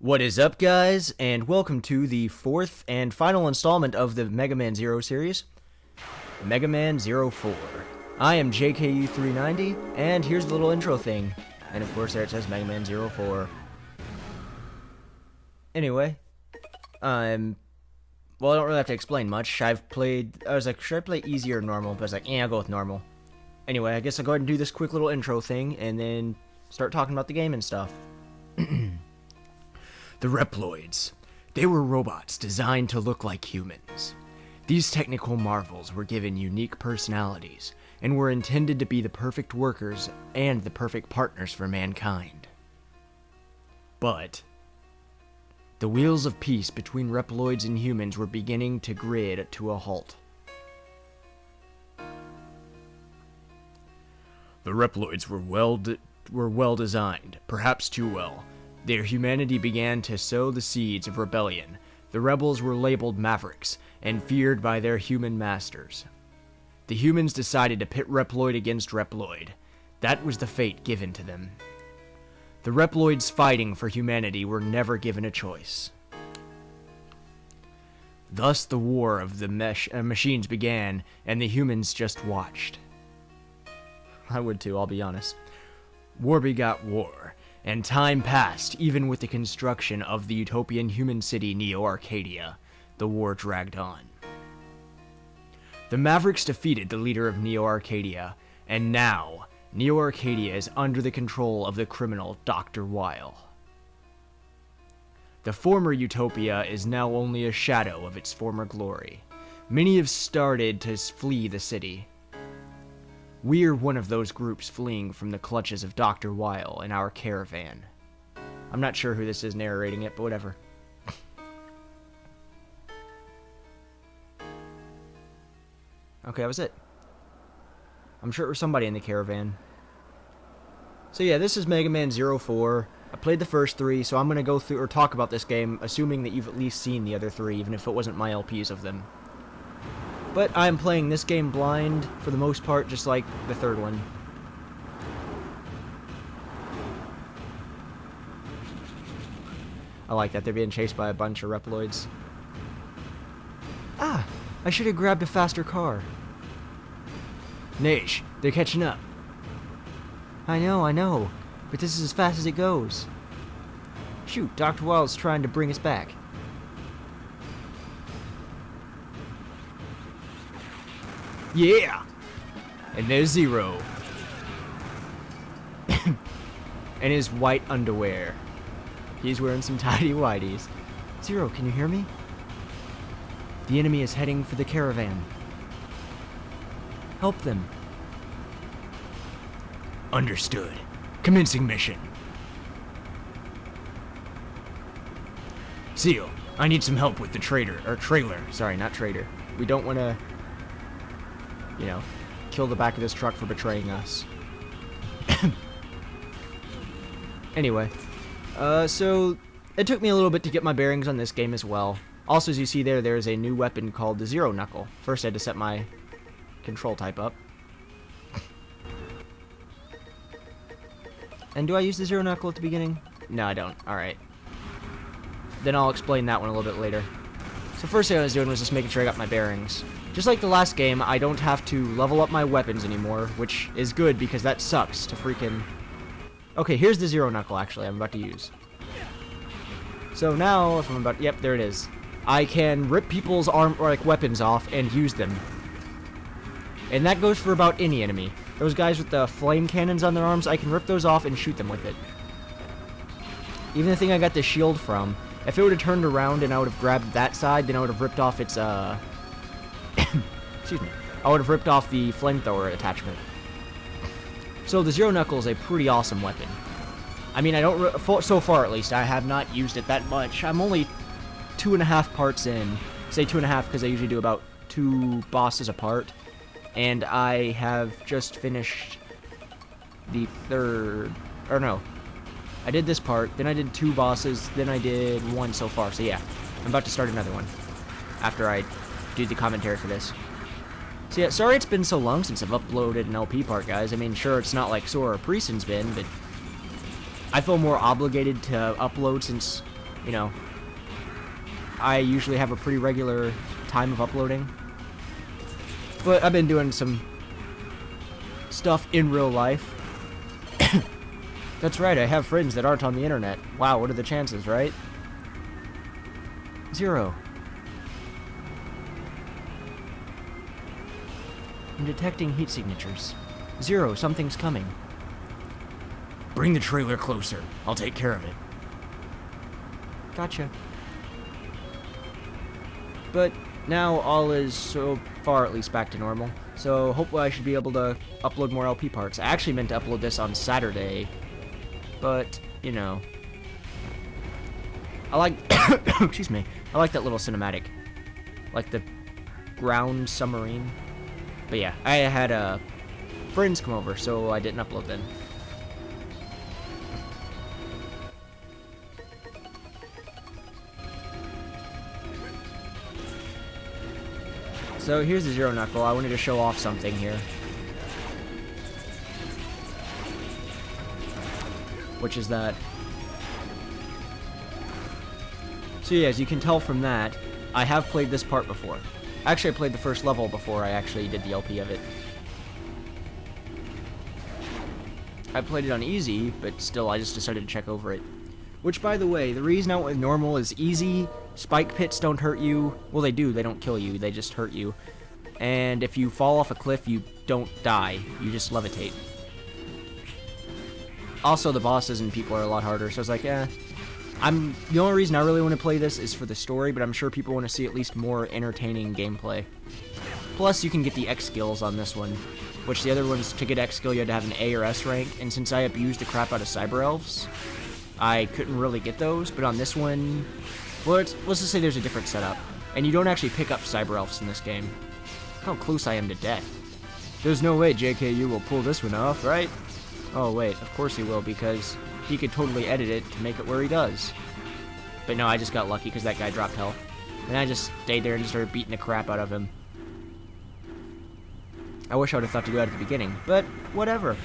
What is up, guys, and welcome to the fourth and final installment of the Mega Man Zero series, Mega Man 04. I am JKU390, and here's the little intro thing, and of course there it says Mega Man 04. Anyway, well, I don't really have to explain much. I was like, should I play easy or normal? But I was like, I'll go with normal. Anyway, I guess I'll go ahead and do this quick little intro thing, and then start talking about the game and stuff. The Reploids. They were robots designed to look like humans. These technical marvels were given unique personalities and were intended to be the perfect workers and the perfect partners for mankind. But the wheels of peace between Reploids and humans were beginning to grid to a halt. The Reploids were well designed, perhaps too well. Their humanity began to sow the seeds of rebellion. The rebels were labeled Mavericks and feared by their human masters. The humans decided to pit Reploid against Reploid. That was the fate given to them. The Reploids fighting for humanity were never given a choice. Thus the war of the machines began, and the humans just watched. I would too, I'll be honest. War begot war. And time passed, even with the construction of the utopian human city Neo Arcadia. The war dragged on. The Mavericks defeated the leader of Neo Arcadia, and now, Neo Arcadia is under the control of the criminal Dr. Weil. The former Utopia is now only a shadow of its former glory. Many have started to flee the city. We're one of those groups fleeing from the clutches of Dr. Weil in our caravan. I'm not sure who this is narrating it, but whatever. Okay, that was it. I'm sure it was somebody in the caravan. So yeah, this is Mega Man 04. I played the first three, so I'm going to go through or talk about this game, assuming that you've at least seen the other three, even if it wasn't my LPs of them. But I'm playing this game blind, for the most part, just like the third one. I like that, they're being chased by a bunch of Reploids. Ah! I should have grabbed a faster car. Naish, they're catching up. I know, but this is as fast as it goes. Shoot, Dr. Weil's trying to bring us back. Yeah! And there's Zero. And his white underwear. He's wearing some tighty-whities. Zero, can you hear me? The enemy is heading for the caravan. Help them. Understood. Commencing mission. Seal, I need some help with the trailer. Sorry, not trader. We don't want to, you know, kill the back of this truck for betraying us. Anyway, so it took me a little bit to get my bearings on this game as well. Also, as you see there's a new weapon called the Zero Knuckle. First I had to set my control type up. And do I use the Zero Knuckle at the beginning? No, I don't. Alright. Then I'll explain that one a little bit later. So first thing I was doing was just making sure I got my bearings. Just like the last game, I don't have to level up my weapons anymore, which is good because that sucks to freaking... Okay, here's the Zero Knuckle, actually, I'm about to use. So now, if I'm about... Yep, there it is. I can rip people's weapons off and use them. And that goes for about any enemy. Those guys with the flame cannons on their arms, I can rip those off and shoot them with it. Even the thing I got the shield from, if it would have turned around and I would have grabbed that side, then I would have ripped off its, excuse me. I would have ripped off the flamethrower attachment. So the Zero Knuckle is a pretty awesome weapon. I mean, so far at least, I have not used it that much. I'm only 2.5 parts in. Say 2.5 because I usually do about 2 bosses a part. And I have just finished the third, or no. I did this part, then I did 2 bosses, then I did 1 so far. So yeah, I'm about to start another one after I do the commentary for this. So yeah, sorry it's been so long since I've uploaded an LP part, guys. I mean, sure, it's not like Sora Prieston's been, but I feel more obligated to upload since you know, I usually have a pretty regular time of uploading. But I've been doing some stuff in real life. That's right, I have friends that aren't on the internet. Wow, what are the chances, right? 0. I'm detecting heat signatures. 0, something's coming. Bring the trailer closer. I'll take care of it. Gotcha. But now all is so far at least back to normal. So hopefully I should be able to upload more LP parts. I actually meant to upload this on Saturday. But, you know. I like excuse me. I like that little cinematic. Like the ground submarine. But yeah, I had friends come over, so I didn't upload then. So here's the Zero Knuckle. I wanted to show off something here. Which is that. So yeah, as you can tell from that, I have played this part before. Actually, I played the first level before I actually did the LP of it. I played it on easy, but still I just decided to check over it. Which, by the way, the reason I went with normal is easy. Spike pits don't hurt you. Well, they do. They don't kill you. They just hurt you. And if you fall off a cliff, you don't die. You just levitate. Also, the bosses and people are a lot harder, so I was like, eh. The only reason I really want to play this is for the story, but I'm sure people want to see at least more entertaining gameplay. Plus, you can get the X skills on this one, which the other ones, to get X skill, you had to have an A or S rank, and since I abused the crap out of Cyber Elves, I couldn't really get those, but on this one, well, let's just say there's a different setup, and you don't actually pick up Cyber Elves in this game. Look how close I am to death. There's no way JKU will pull this one off, right? Oh wait, of course he will, because he could totally edit it to make it where he does. But no, I just got lucky because that guy dropped health. And I just stayed there and just started beating the crap out of him. I wish I would have thought to do that at the beginning, but whatever.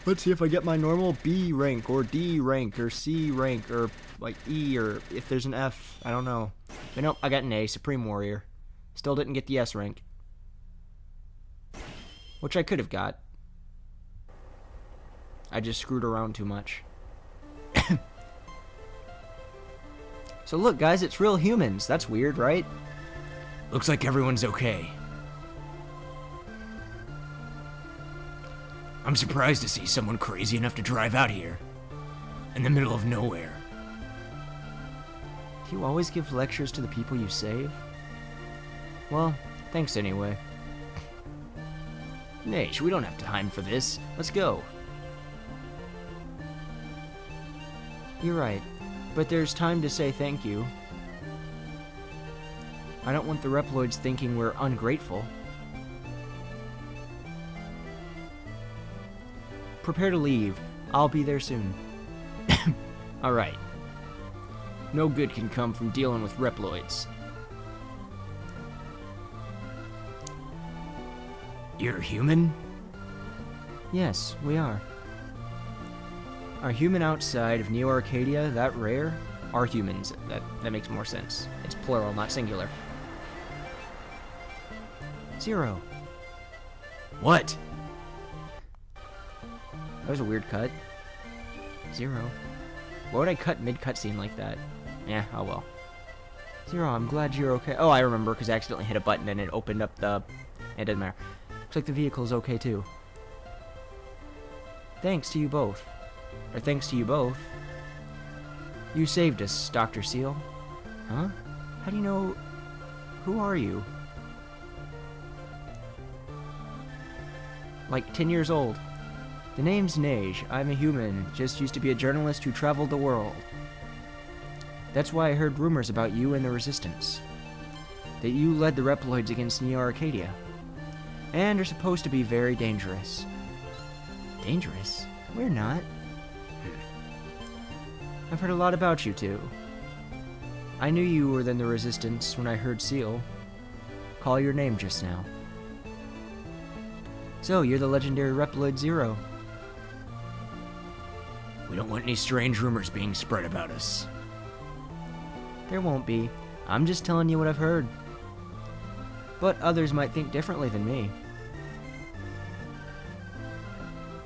Let's see if I get my normal B rank, or D rank, or C rank, or like E, or if there's an F, I don't know. But nope, I got an A, Supreme Warrior. Still didn't get the S rank. Which I could have got. I just screwed around too much. So look, guys, it's real humans. That's weird, right? Looks like everyone's okay. I'm surprised to see someone crazy enough to drive out here. In the middle of nowhere. Do you always give lectures to the people you save? Well, thanks anyway. Nage, we don't have time for this. Let's go. You're right, but there's time to say thank you. I don't want the Reploids thinking we're ungrateful. Prepare to leave. I'll be there soon. Alright. No good can come from dealing with Reploids. You're human? Yes, we are. Are human outside of Neo Arcadia that rare? Are humans. That makes more sense. It's plural, not singular. 0. What? That was a weird cut. 0. Why would I cut mid-cutscene like that? Yeah, oh well. 0, I'm glad you're okay. Oh, I remember, because I accidentally hit a button and it opened up the... It doesn't matter. Looks like the vehicle's okay, too. Thanks to you both. Or thanks to you both. You saved us, Dr. Seal. Huh? How do you know... Who are you? Like 10 years old. The name's Nage. I'm a human, just used to be a journalist who traveled the world. That's why I heard rumors about you and the Resistance. That you led the Reploids against Neo Arcadia. And are supposed to be very dangerous. Dangerous? We're not. I've heard a lot about you two. I knew you were in the Resistance when I heard Seal call your name just now. So, you're the legendary Reploid Zero. We don't want any strange rumors being spread about us. There won't be. I'm just telling you what I've heard. But others might think differently than me.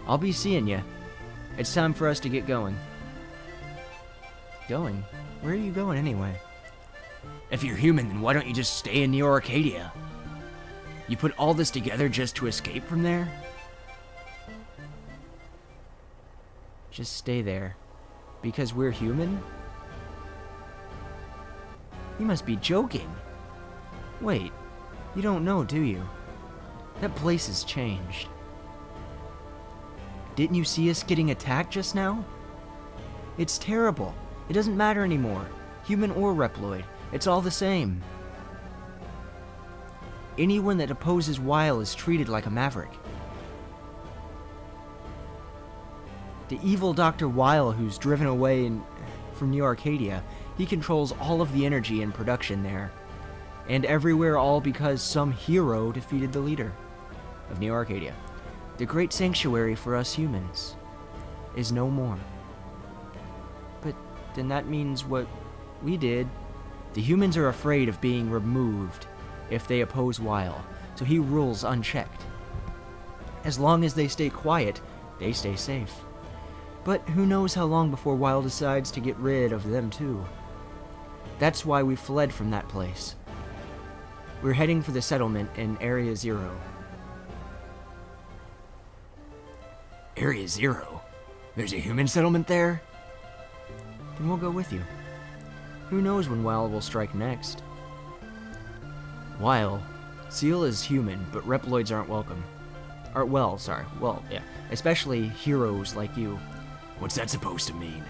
I'll be seeing you. It's time for us to get going. Going? Where are you going anyway? If you're human, then why don't you just stay in Neo Arcadia? You put all this together just to escape from there? Just stay there. Because we're human? You must be joking. Wait, you don't know, do you? That place has changed. Didn't you see us getting attacked just now? It's terrible. It doesn't matter anymore. Human or Reploid. It's all the same. Anyone that opposes Weil is treated like a maverick. The evil Dr. Weil, who's driven away from New Arcadia, he controls all of the energy and production there. And everywhere, all because some hero defeated the leader of New Arcadia. The great sanctuary for us humans is no more. But then that means what we did. The humans are afraid of being removed if they oppose Weil, so he rules unchecked. As long as they stay quiet, they stay safe. But who knows how long before Weil decides to get rid of them too. That's why we fled from that place. We're heading for the settlement in Area Zero. Area Zero? There's a human settlement there? Then we'll go with you. Who knows when Weil will strike next? Weil. Seal is human, but Reploids aren't welcome. Well, yeah. Especially heroes like you. What's that supposed to mean?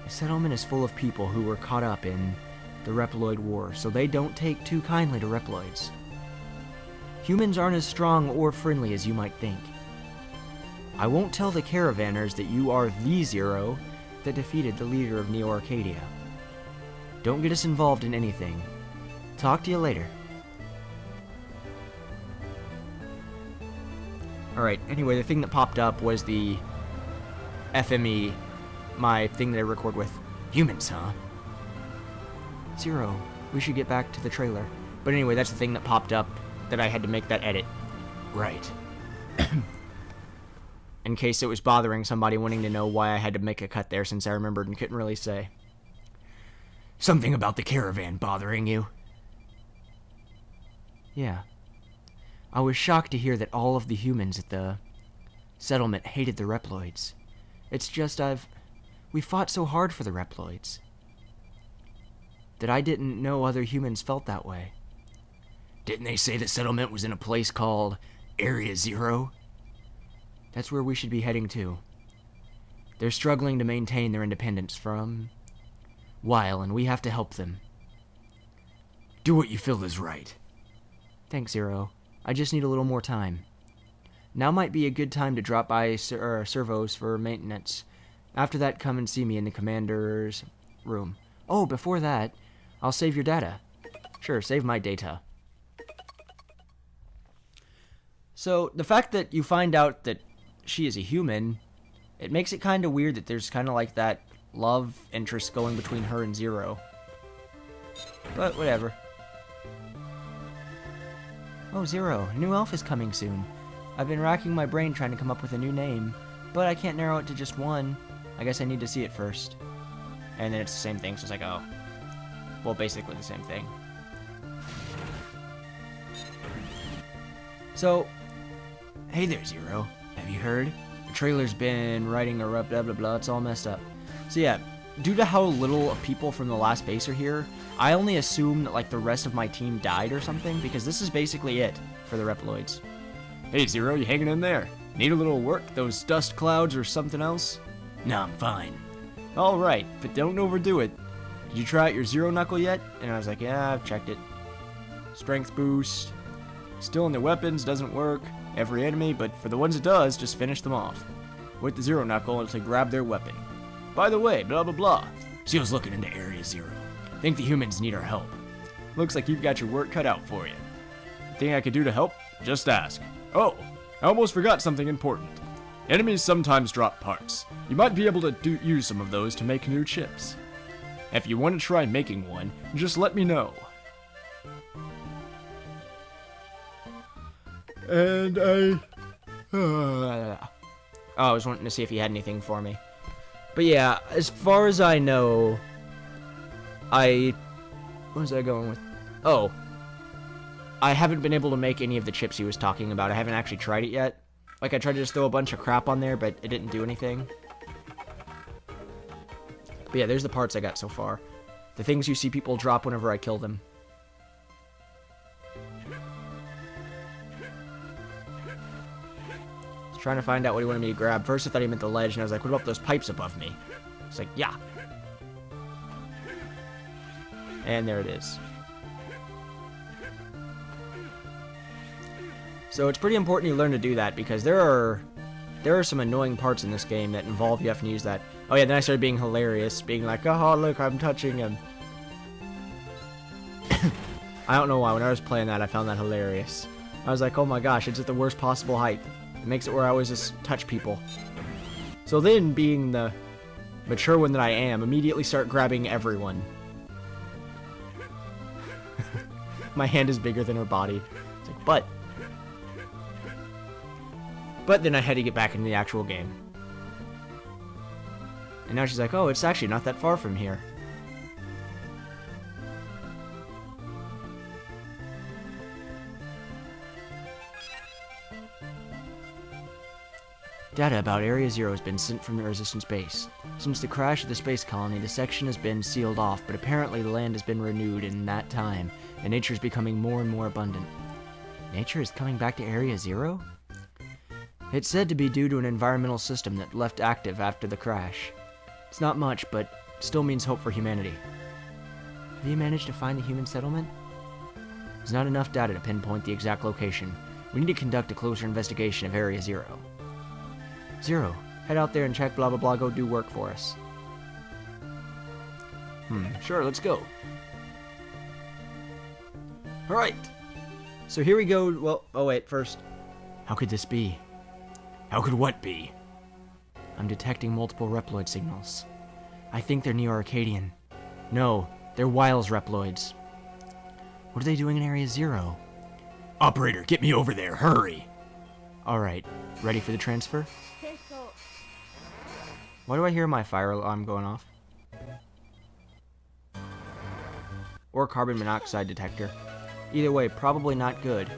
The settlement is full of people who were caught up in the Reploid War, so they don't take too kindly to Reploids. Humans aren't as strong or friendly as you might think. I won't tell the Caravanners that you are the Zero that defeated the leader of Neo Arcadia. Don't get us involved in anything. Talk to you later. Alright, anyway, the thing that popped up was the FME, my thing that I record with. Humans, huh? Zero, we should get back to the trailer. But anyway, that's the thing that popped up that I had to make that edit. Right. In case it was bothering somebody wanting to know why I had to make a cut there, since I remembered and couldn't really say. Something about the caravan bothering you? Yeah. I was shocked to hear that all of the humans at the settlement hated the Reploids. It's just we fought so hard for the Reploids that I didn't know other humans felt that way. Didn't they say the settlement was in a place called Area Zero? That's where we should be heading to. They're struggling to maintain their independence from Weil, and we have to help them. Do what you feel is right. Thanks, Zero. I just need a little more time. Now might be a good time to drop by Servos for maintenance. After that, come and see me in the commander's room. Oh, before that, I'll save your data. Sure, save my data. So, the fact that you find out that she is a human, it makes it kind of weird that there's kind of like that love interest going between her and Zero. But, whatever. Oh, Zero, a new elf is coming soon. I've been racking my brain trying to come up with a new name, but I can't narrow it to just one. I guess I need to see it first. And then it's the same thing, so it's like, oh. Well, basically the same thing. So, hey there, Zero. Have you heard? The trailer's been writing a blah blah blah, it's all messed up. So yeah, due to how little of people from the last base are here, I only assume that like the rest of my team died or something, because this is basically it for the Reploids. Hey Zero, you hanging in there? Need a little work? Those dust clouds or something else? No, I'm fine. Alright, but don't overdo it. Did you try out your Zero Knuckle yet? And I was like, yeah, I've checked it. Strength boost. Still in the weapons, doesn't work. Every enemy, but for the ones it does, just finish them off. With the Zero Knuckle to grab their weapon. By the way, blah blah blah. Seal's looking into Area Zero. Think the humans need our help. Looks like you've got your work cut out for you. Think I could do to help? Just ask. Oh, I almost forgot something important. Enemies sometimes drop parts. You might be able to use some of those to make new chips. If you want to try making one, just let me know. And I was wanting to see if he had anything for me. But yeah, as far as I know, what was I going with? Oh, I haven't been able to make any of the chips he was talking about. I haven't actually tried it yet. Like, I tried to just throw a bunch of crap on there, but it didn't do anything. But yeah, there's the parts I got so far. The things you see people drop whenever I kill them. Trying to find out what he wanted me to grab. First I thought he meant the ledge, and I was like, what about those pipes above me? It's like, yeah. And there it is. So it's pretty important you learn to do that, because there are some annoying parts in this game that involve you having to use that. Oh yeah, then I started being hilarious, being like, oh look, I'm touching him. I don't know why, when I was playing that, I found that hilarious. I was like, oh my gosh, it's at the worst possible height. It makes it where I always just touch people. So then, being the mature one that I am, immediately start grabbing everyone. My hand is bigger than her body. It's like, but then I had to get back into the actual game. And now she's like, oh, it's actually not that far from here. Data about Area Zero has been sent from the Resistance base. Since the crash of the space colony, the section has been sealed off, but apparently the land has been renewed in that time, and nature is becoming more and more abundant. Nature is coming back to Area Zero? It's said to be due to an environmental system that left active after the crash. It's not much, but still means hope for humanity. Have you managed to find the human settlement? There's not enough data to pinpoint the exact location. We need to conduct a closer investigation of Area Zero. Zero, head out there and check blah blah blah, go do work for us. Sure, let's go. Alright. So here we go, well, oh wait, first. How could this be? How could what be? I'm detecting multiple Reploid signals. I think they're Neo-Arcadian. No, they're Wiles Reploids. What are they doing in Area Zero? Operator, get me over there, hurry! Alright, ready for the transfer? Why do I hear my fire alarm going off? Or carbon monoxide detector. Either way, probably not good.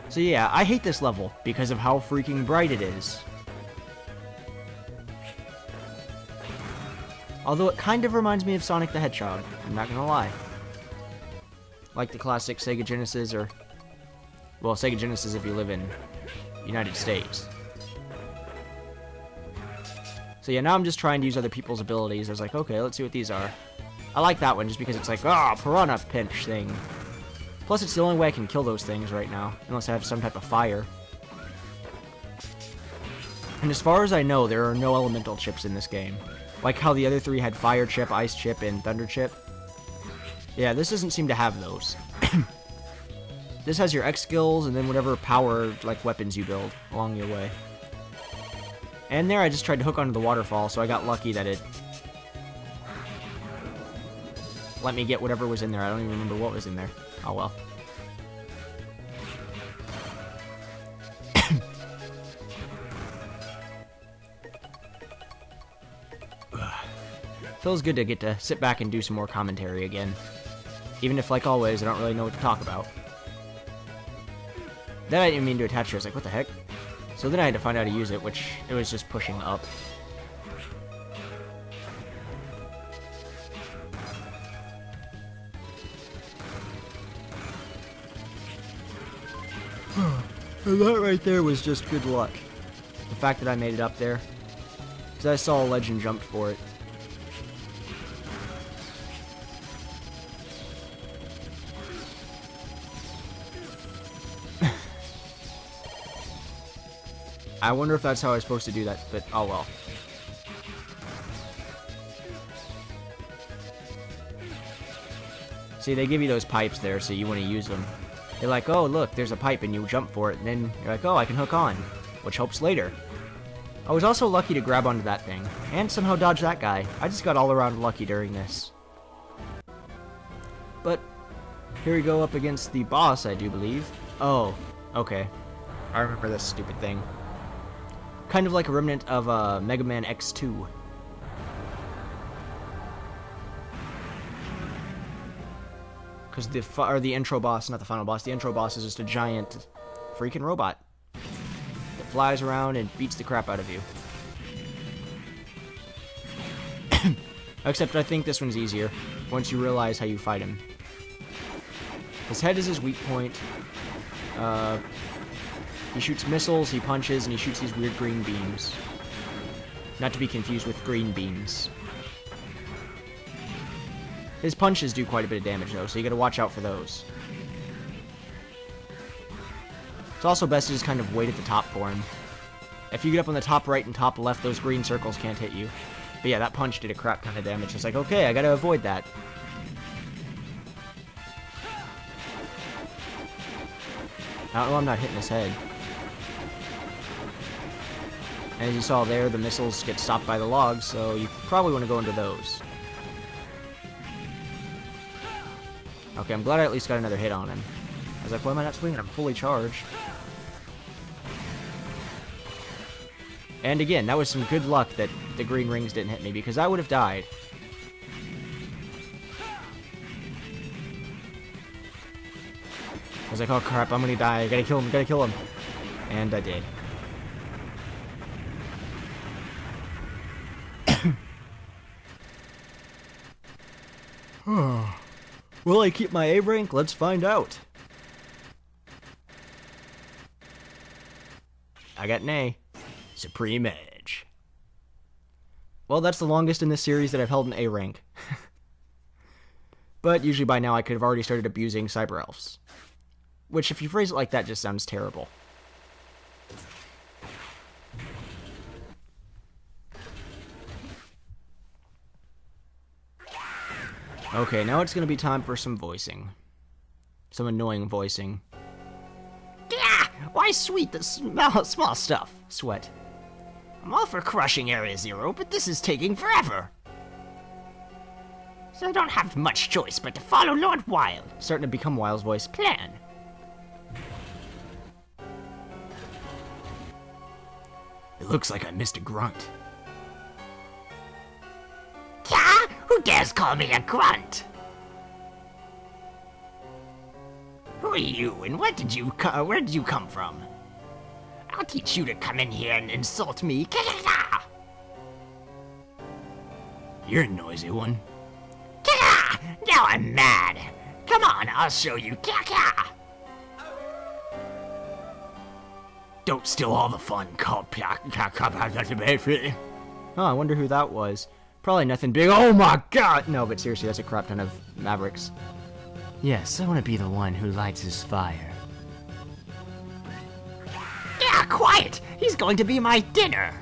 So yeah, I hate this level because of how freaking bright it is. Although it kind of reminds me of Sonic the Hedgehog, I'm not gonna lie. Like the classic Sega Genesis, or... well, Sega Genesis if you live in United States. So yeah, now I'm just trying to use other people's abilities. I was like, okay, let's see what these are. I like that one just because it's like, piranha pinch thing. Plus, it's the only way I can kill those things right now, unless I have some type of fire. And as far as I know, there are no elemental chips in this game. Like how the other three had fire chip, ice chip, and thunder chip. Yeah, this doesn't seem to have those. This has your X skills and then whatever power, like, weapons you build along your way. And there I just tried to hook onto the waterfall, so I got lucky that it let me get whatever was in there. I don't even remember what was in there. Oh well. Feels good to get to sit back and do some more commentary again. Even if, like always, I don't really know what to talk about. Then I didn't mean to attach it. I was like, what the heck? So then I had to find out how to use it, which it was just pushing up. And that right there was just good luck. The fact that I made it up there. Because I saw a ledge and jumped for it. I wonder if that's how I was supposed to do that, but oh well. See, they give you those pipes there, so you want to use them. They're like, oh, look, there's a pipe, and you jump for it, and then you're like, oh, I can hook on, which helps later. I was also lucky to grab onto that thing, and somehow dodge that guy. I just got all around lucky during this. But here we go up against the boss, I do believe. Oh, okay. I remember this stupid thing. Kind of like a remnant of Mega Man X2. Because the intro boss, not the final boss, the intro boss is just a giant freaking robot that flies around and beats the crap out of you. Except I think this one's easier once you realize how you fight him. His head is his weak point. He shoots missiles, he punches, and he shoots these weird green beams. Not to be confused with green beans. His punches do quite a bit of damage, though, so you gotta watch out for those. It's also best to just kind of wait at the top for him. If you get up on the top right and top left, those green circles can't hit you. But yeah, that punch did a crap ton of damage. It's like, okay, I gotta avoid that. I don't know, I'm not hitting his head. As you saw there, the missiles get stopped by the logs, so you probably want to go into those. Okay, I'm glad I at least got another hit on him. I was like, why am I not swinging? I'm fully charged. And again, that was some good luck that the green rings didn't hit me, because I would have died. I was like, oh crap, I'm gonna die. I gotta kill him, gotta kill him. And I did. Will I keep my A rank? Let's find out. I got an A. Supreme Edge. Well, that's the longest in this series that I've held an A rank. But usually by now I could have already started abusing Cyber Elves. Which, if you phrase it like that, just sounds terrible. Okay, now it's gonna be time for some voicing. Some annoying voicing. Yeah! Why sweet the small stuff? Sweat. I'm all for crushing Area Zero, but this is taking forever. So I don't have much choice but to follow Lord Wild. Starting to become Wild's voice. Plan. It looks like I missed a grunt. Yeah? Who dares call me a grunt? Who are you, and where did you come from? I'll teach you to come in here and insult me. You're a noisy one. Now I'm mad. Come on, I'll show you. Don't steal all the fun, Oh, I wonder who that was. Probably nothing big. Oh my god! No, but seriously, that's a crap ton of Mavericks. Yes, I want to be the one who lights his fire. Yeah, quiet! He's going to be my dinner!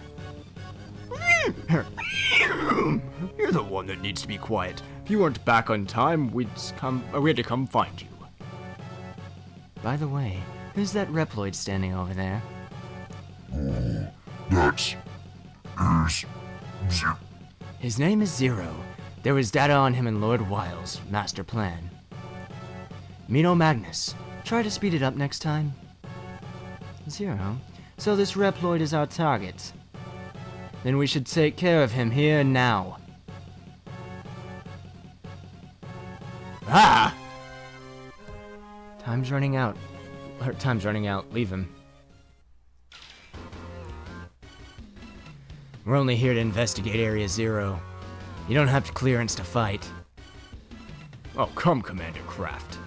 You're the one that needs to be quiet. If you weren't back on time, we had to come find you. By the way, who's that Reploid standing over there? That's His name is Zero. There was data on him in Lord Wild's master plan. Mino Magnus, try to speed it up next time. Zero? So this Reploid is our target. Then we should take care of him here and now. Ah! Time's running out. Time's running out. Leave him. We're only here to investigate Area Zero. You don't have clearance to fight. Oh, come, Commander Kraft.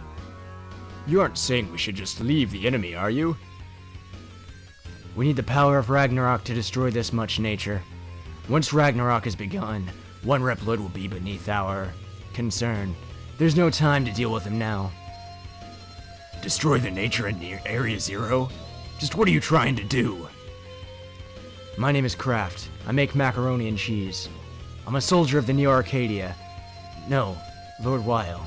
You aren't saying we should just leave the enemy, are you? We need the power of Ragnarok to destroy this much nature. Once Ragnarok has begun, one Reploid will be beneath our concern. There's no time to deal with him now. Destroy the nature in Area Zero? Just what are you trying to do? My name is Kraft. I make macaroni and cheese. I'm a soldier of the Neo Arcadia. No, Lord Weil.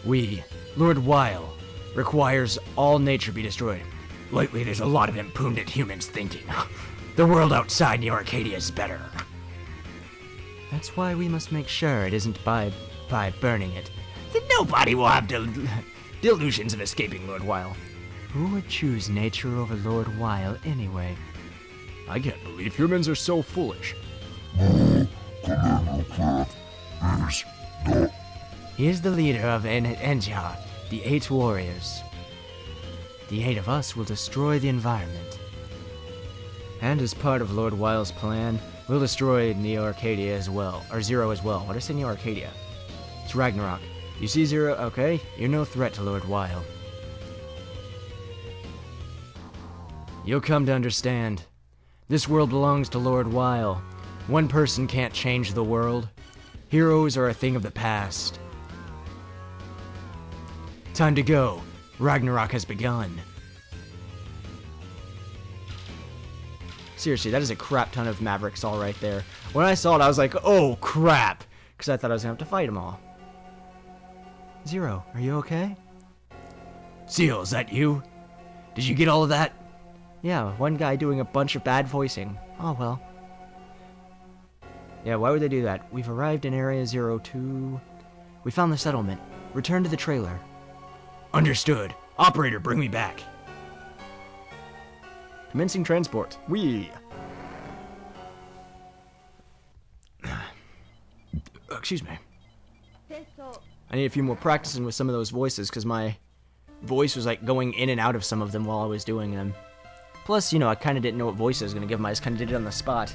We, Lord Weil, requires all nature be destroyed. Lately, there's a lot of imprudent humans thinking the world outside New Arcadia is better. That's why we must make sure it isn't by burning it. Then nobody will have delusions of escaping Lord Weil. Who would choose nature over Lord Weil anyway? I can't believe humans are so foolish. He is the leader of Enjar, the 8 warriors. The 8 of us will destroy the environment. And as part of Lord Weil's plan, we'll destroy Neo Arcadia as well. Or Zero as well. What did I say, Neo Arcadia? It's Ragnarok. You see, Zero? Okay, you're no threat to Lord Weil. You'll come to understand. This world belongs to Lord Weil. One person can't change the world. Heroes are a thing of the past. Time to go. Ragnarok has begun. Seriously, that is a crap ton of Mavericks all right there. When I saw it, I was like, oh crap! Because I thought I was going to have to fight them all. Zero, are you okay? Seal, is that you? Did you get all of that? Yeah, one guy doing a bunch of bad voicing. Oh well. Yeah, why would they do that? We've arrived in Area 02. We found the settlement. Return to the trailer. Understood. Operator, bring me back. Commencing transport. Excuse me. I need a few more practicing with some of those voices because my voice was like going in and out of some of them while I was doing them. Plus, you know, I kind of didn't know what voice I was going to give them. I just kind of did it on the spot.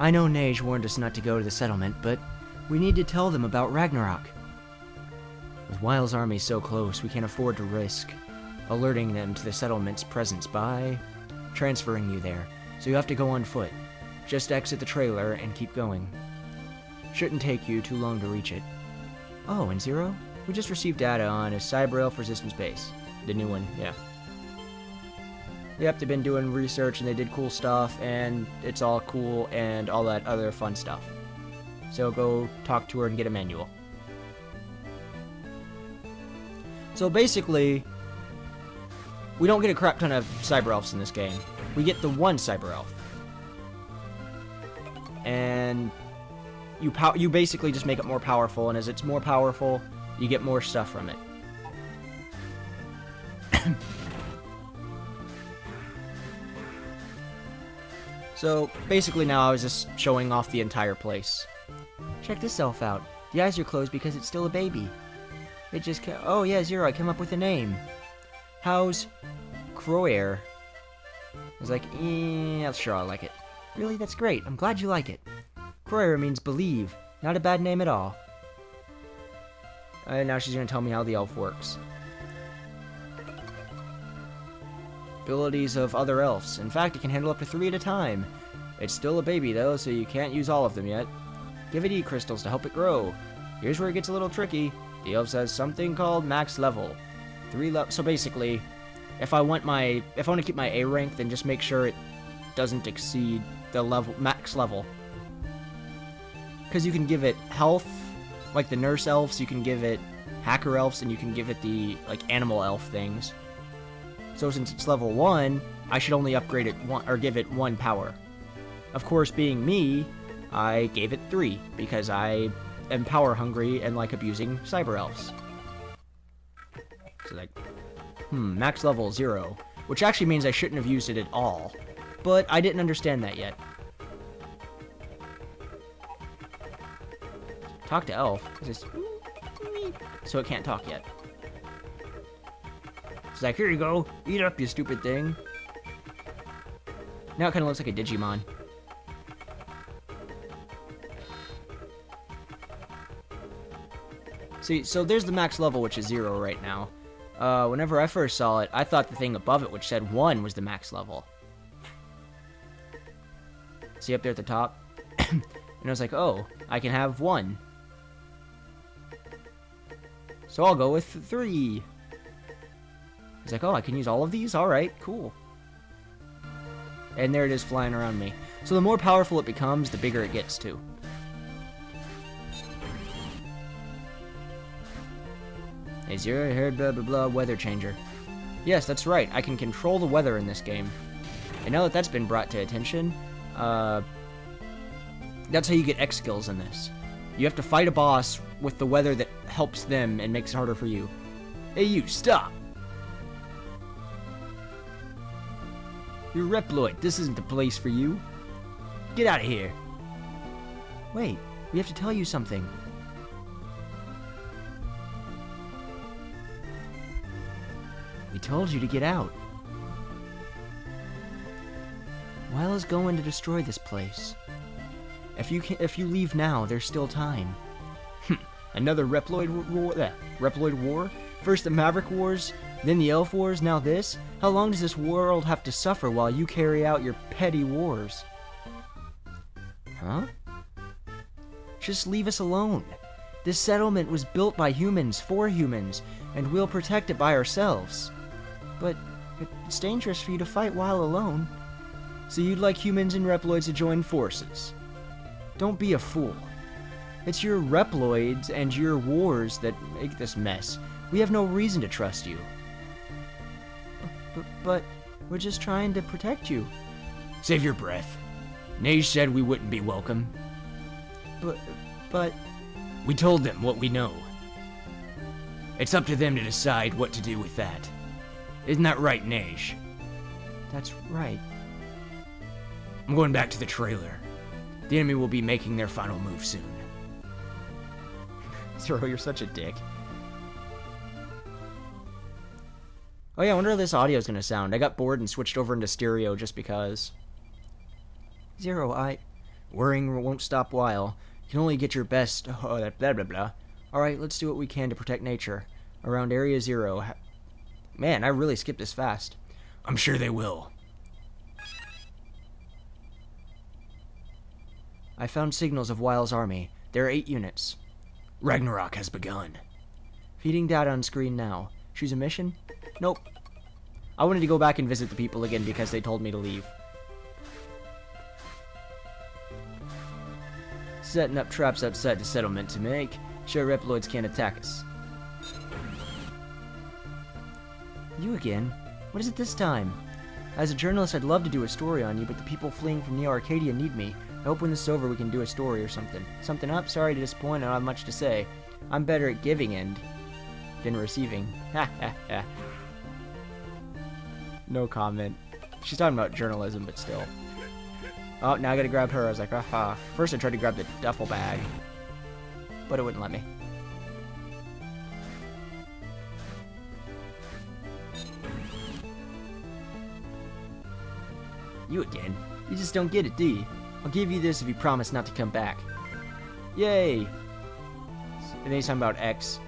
I know Neige warned us not to go to the settlement, but we need to tell them about Ragnarok. With Weil's army so close, we can't afford to risk alerting them to the settlement's presence by transferring you there, so you have to go on foot. Just exit the trailer and keep going. Shouldn't take you too long to reach it. Oh, and Zero? We just received data on a Cyber Elf Resistance base. The new one, yeah. Yep, they've been doing research and they did cool stuff, and it's all cool and all that other fun stuff. So go talk to her and get a manual. So basically, we don't get a crap ton of Cyber Elves in this game. We get the one Cyber Elf. And you basically just make it more powerful, and as it's more powerful, you get more stuff from it. So, basically now I was just showing off the entire place. Check this elf out. The eyes are closed because it's still a baby. It just oh yeah, Zero, I came up with a name. How's Kroyer? I was like, yeah, sure, I like it. Really? That's great. I'm glad you like it. Kroyer means believe. Not a bad name at all. And now she's going to tell me how the elf works. Abilities of other elves. In fact, it can handle up to 3 at a time. It's still a baby, though, so you can't use all of them yet. Give it E-crystals to help it grow. Here's where it gets a little tricky. The elf has something called max level. 3 levels. So basically, if I want to keep my A rank, then just make sure it doesn't exceed the max level. Because you can give it health, like the nurse elves, you can give it hacker elves, and you can give it the animal elf things. So since it's level 1, I should only upgrade it give it 1 power. Of course, being me, I gave it 3 because I am power hungry and like abusing cyber elves. So max level 0, which actually means I shouldn't have used it at all. But I didn't understand that yet. Talk to elf. So it can't talk yet. It's like, here you go, eat up, you stupid thing. Now it kind of looks like a Digimon. See, so there's the max level, which is 0 right now. Whenever I first saw it, I thought the thing above it, which said 1, was the max level. See up there at the top? And I was like, oh, I can have 1. So I'll go with 3. He's like, oh, I can use all of these? Alright, cool. And there it is flying around me. So the more powerful it becomes, the bigger it gets too. Hey Zero, I heard blah blah blah weather changer. Yes, that's right. I can control the weather in this game. And now that that's been brought to attention, that's how you get X skills in this. You have to fight a boss with the weather that helps them and makes it harder for you. Hey you, stop! You're Reploid. This isn't the place for you. Get out of here. Wait, we have to tell you something. We told you to get out. Weil is going to destroy this place. If you leave now, there's still time. Another Reploid war? First the Maverick Wars, then the Elf Wars, now this? How long does this world have to suffer while you carry out your petty wars? Huh? Just leave us alone. This settlement was built by humans for humans, and we'll protect it by ourselves. But it's dangerous for you to fight while alone. So you'd like humans and Reploids to join forces. Don't be a fool. It's your Reploids and your wars that make this mess. We have no reason to trust you. But we're just trying to protect you. Save your breath. Neige said we wouldn't be welcome. But... We told them what we know. It's up to them to decide what to do with that. Isn't that right, Neige? That's right. I'm going back to the trailer. The enemy will be making their final move soon. Zero, you're such a dick. Oh yeah, I wonder how this audio is gonna sound. I got bored and switched over into stereo just because. Zero, worrying won't stop Weil. You can only get your best. Oh, blah blah blah. All right, let's do what we can to protect nature around Area Zero. Man, I really skipped this fast. I'm sure they will. I found signals of Weil's army. There are 8 units. Ragnarok has begun. Feeding data on screen now. Choose a mission? Nope. I wanted to go back and visit the people again because they told me to leave. Setting up traps outside the settlement to make sure Reploids can't attack us. You again? What is it this time? As a journalist, I'd love to do a story on you, but the people fleeing from Neo Arcadia need me. I hope when this is over we can do a story or something. Something up? Sorry to disappoint, I don't have much to say. I'm better at giving than receiving. Ha ha ha. No comment. She's talking about journalism, but still. Oh, now I gotta grab her. I was like, aha. First I tried to grab the duffel bag, but it wouldn't let me. You again? You just don't get it, do you? I'll give you this if you promise not to come back. Yay! And then he's talking about X.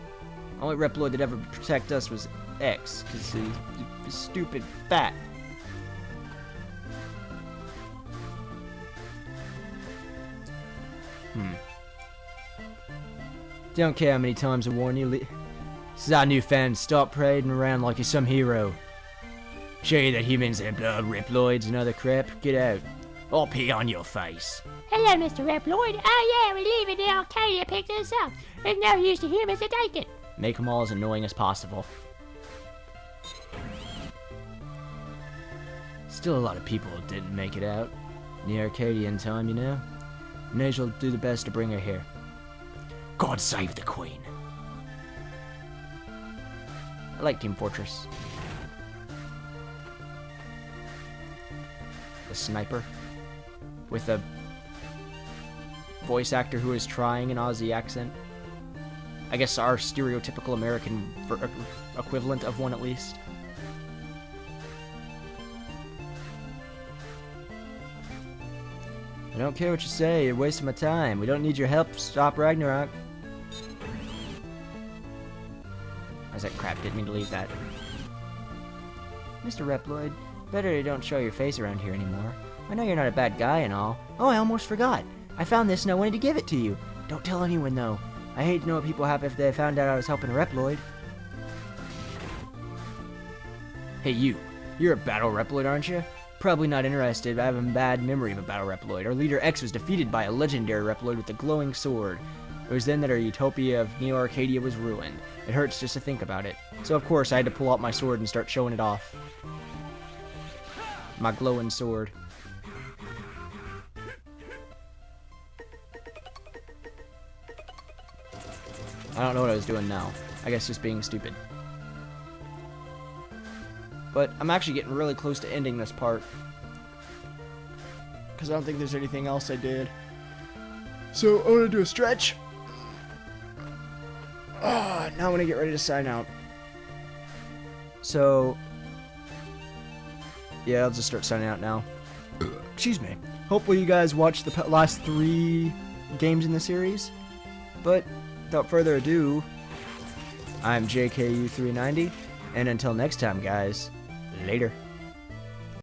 Only Reploid that ever protect us was X, because he's stupid fat. Don't care how many times I warn you. This is our new fan. Stop parading around like you're some hero. Show you that humans are blood, Reploids, and other crap. Get out. I'll pee on your face. Hello, Mr. Reploid. Oh yeah, we leave it in Arcadia, pick this up. There's no use to humans to take it. Make them all as annoying as possible. Still a lot of people didn't make it out. The Arcadia in time, you know. Neige will do the best to bring her here. God save the Queen. I like Team Fortress. The sniper. With a voice actor who is trying an Aussie accent. I guess our stereotypical American equivalent of one at least. I don't care what you say, you're wasting my time. We don't need your help to stop Ragnarok. I was like, crap, didn't mean to leave that. Mr. Reploid, better you don't show your face around here anymore. I know you're not a bad guy and all. Oh, I almost forgot. I found this and I wanted to give it to you. Don't tell anyone though. I hate to know what people have if they found out I was helping a Reploid. Hey you, you're a battle Reploid, aren't you? Probably not interested, but I have a bad memory of a battle Reploid. Our leader X was defeated by a legendary Reploid with a glowing sword. It was then that our utopia of Neo Arcadia was ruined. It hurts just to think about it. So of course I had to pull out my sword and start showing it off. My glowing sword. I don't know what I was doing now. I guess just being stupid. But I'm actually getting really close to ending this part. Because I don't think there's anything else I did. So I'm going to do a stretch. Now I'm going to get ready to sign out. So, yeah, I'll just start signing out now. Excuse me. Hopefully you guys watched the last 3 games in the series. But without further ado, I'm JKU390, and until next time, guys, later.